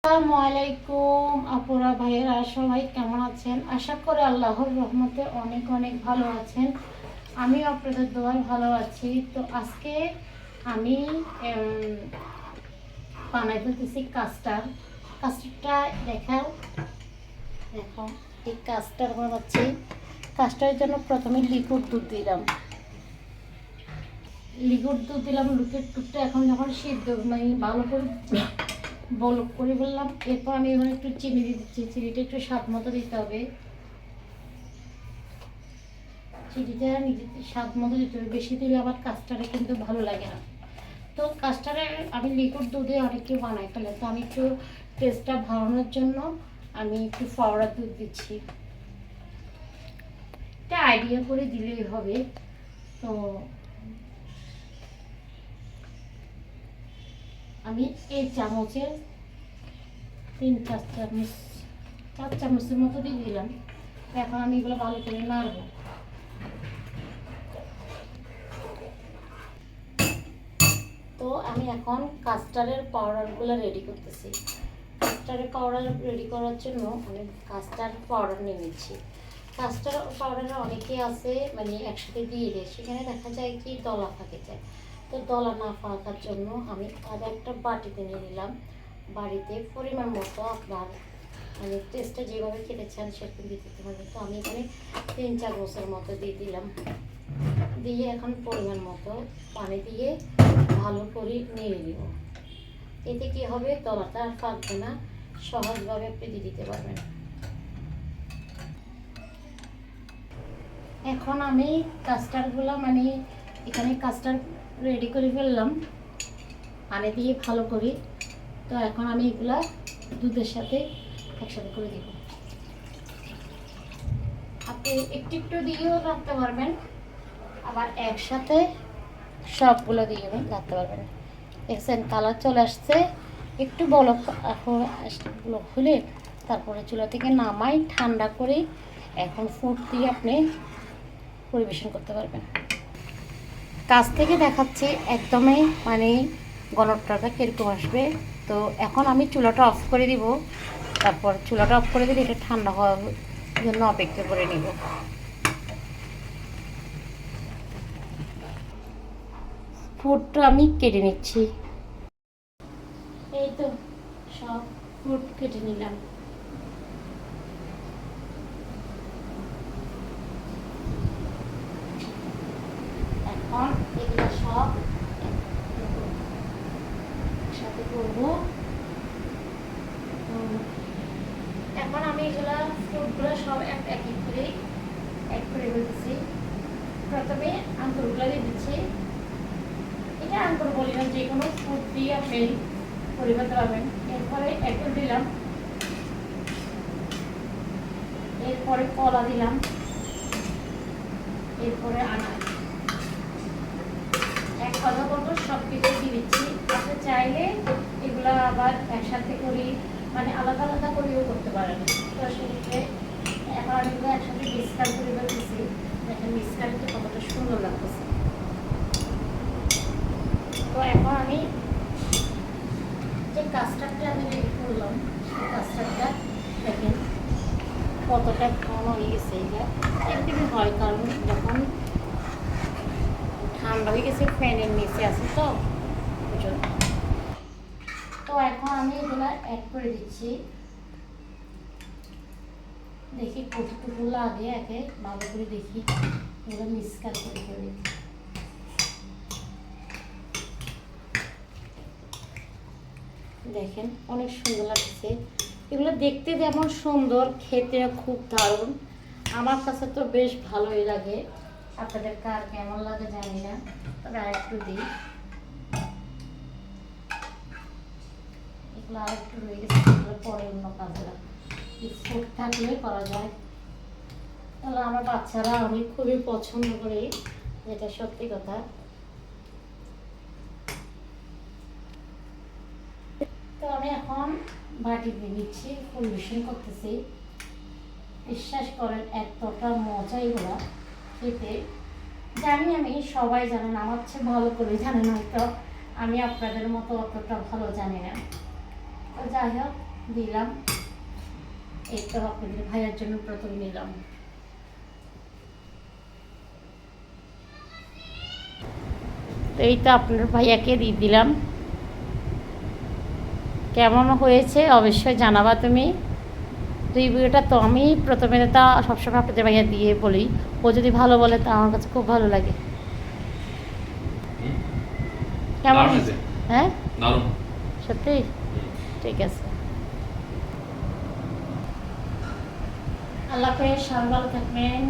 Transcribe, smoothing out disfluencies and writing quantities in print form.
আসসালামু আলাইকুম আপুরা ভাইয়েরা সবাই কেমন আছেন? আশা করি আল্লাহর রহমতে অনেক অনেক ভালো আছেন। আমি আপনাদের দোয়ায় ভালো আছি। তো আজকে আমি বানাই ফেলতেছি কাস্টারটা দেখো এই কাস্টার বানাচ্ছি। কাস্টারের জন্য প্রথমে লিকুইড দুধ দিলাম। লিকুইড দুধটা এখন যখন সিদ্ধ মানে ভালো করে বলক করে বললাম, এরপর আমি এখানে একটু চিনি দিয়ে দিচ্ছি। চিনিটা একটু স্বাদ মতো দিতে হবে। চিনিটা নিজের স্বাদ মতো দিতে হবে, বেশি দিলে আবার কাস্টার্ডে কিন্তু ভালো লাগে না। তো কাস্টার্ডে আমি লিকুইড দুধে অনেকে বানাই ফেলে, তো আমি একটু টেস্টটা বাড়ানোর জন্য আমি একটু পাউডার দুধ দিচ্ছি। এটা আইডিয়া করে দিলেই হবে। তো আমি এই চামচের 4 চামচের মতো দিয়ে দিলাম। এখন আমি এগুলো ভালো করে নাড়বো। তো আমি এখন কাস্টার্ডের পাউডারগুলো রেডি করতেছি। কাস্টার্ডের পাউডার রেডি করার জন্য আমি কাস্টার্ড পাউডার নিয়ে নিচ্ছি। কাস্টার্ড পাউডারে অনেকেই আছে মানে একসাথে দিয়ে দেয়, সেখানে দেখা যায় কি দলা থাকে যায়। তো দলা না পাকার জন্য আমি আরও একটা বাটিতে নিয়ে নিলাম। বাড়িতে পরিমাণ মতো আপনার মানে টেস্টটা যেভাবে খেতে চান সেরকম দিয়ে দিতে হবে। তো আমি এখানে 3-4 বছর মতো দিয়ে দিলাম। দিয়ে এখন পরিমাণ মতো পানি দিয়ে ভালো করে নেড়ে দিব। এতে কি হবে, দলাটা আর পাকবে না, সহজভাবে আপনি দিয়ে দিতে পারবেন। এখন আমি কাস্টার্ডগুলো মানে এখানে কাস্টার্ড রেডি করে ফেললাম পানি দিয়ে ভালো করে। তো এখন আমি এগুলা দুধের সাথে একসাথে করে দিব। আপনি একটু একটু দিয়েও রাখতে পারবেন, আবার একসাথে সবগুলো দিয়ে রাখতে পারবেন। দেখছেন কালার চলে আসছে, একটু বলক হলে তারপরে চুলা থেকে নামাই ঠান্ডা করে এখন ফুড দিয়ে আপনি পরিবেশন করতে পারবেন। কাছ থেকে দেখাচ্ছি একদমই মানে ঘনত্বটা কীরকম আসবে। তো এখন আমি চুলাটা অফ করে দিব। তারপর চুলাটা অফ করে দিলে এটা ঠান্ডা হওয়ার জন্য অপেক্ষা করে নিব। ফুডটা আমি কেটে নিচ্ছি। এই তো সব ফুড কেটে নিলাম। এখন এগুলো সব একসাথে করবো। এখন আমি এগুলা ফুডগুলো সব এক এক করে অ্যাড করে ফেলতেছি। প্রথমে আঙ্গুরগুলো দিয়ে দিচ্ছি। এটা আঙ্গুর বলি না, যে কোনো ফুড দিয়ে আপনি করে ফেলতে পারবেন। এরপরে অ্যাপেল দিলাম, এরপরে কলা দিলাম, এরপরে আনার। এক কথা বলবো সব কিছু দিয়ে দিচ্ছি। আপনি চাইলে এগুলা আবার একসাথে করি মানে আলাদা আলাদা করেও করতে পারেন। তো সেক্ষেত্রে এখন আমি এগুলো একসাথে মিক্সচার করে ফেলতেছি। দেখেন মিক্সচারটা কতটা সুন্দর লাগতেছে। তো এখন আমি যে কাস্টার্ডটা আমি রেডি করলাম সেই কাস্টার্ডটা দেখেন কতটা ঘন হয়ে গেছে। এটা একদমই হয়, কারণ যখন ঠান্ডা হয়ে গেছে ফ্যানের নিচে আছে তো ওই। তো এখন আমি এগুলো অ্যাড করে দিচ্ছি। দেখি কতটুকু লাগে, একে ভালো করে দেখি এগুলো মিক্সচার করে ফেলি। দেখেন অনেক সুন্দর লাগছে। এগুলো দেখতে যেমন সুন্দর, খেতে খুব দারুণ। আমার কাছে তো বেশ ভালোই লাগে। আপনাদের কার কেমন লাগে জানি না, তবে আর একটু দিই। এগুলো আর একটু রয়ে গেছে, এগুলো পরে অন্য কাজে ফুড থাকলে করা যায়। তাহলে আমার বাচ্চারা আমি খুবই পছন্দ করি, যেটা সত্যি কথা। তো আমি এখন বাটি দিয়ে নিচ্ছি, পরিবেশন করতেছি। বিশ্বাস করেন এতটা মজা এগুলো খেতে। জানি আমি সবাই জানেন, আমার চেয়ে ভালো করে জানেন হয়তো, আমি আপনাদের মতো অতটা ভালো জানি না। তো যাই হোক, দিলাম। এই তো আপনাদের ভাইয়ার জন্য প্রথমে নিলাম। তো এই তো আপনার ভাইয়াকে দিয়ে দিলাম। কেমন হয়েছে অবশ্যই জানাবা তুমি। রিভিউটা তো আমি প্রথমে তা সবসময় আপনাদের ভাইয়া দিয়ে বলি, ও যদি ভালো বলে তা আমার কাছে খুব ভালো লাগে। কেমন হয়েছে? হ্যাঁ দারুণ, সত্যি ঠিক আছে। আল্লাহ হাফেজ, সবাই ভালো থাকবেন।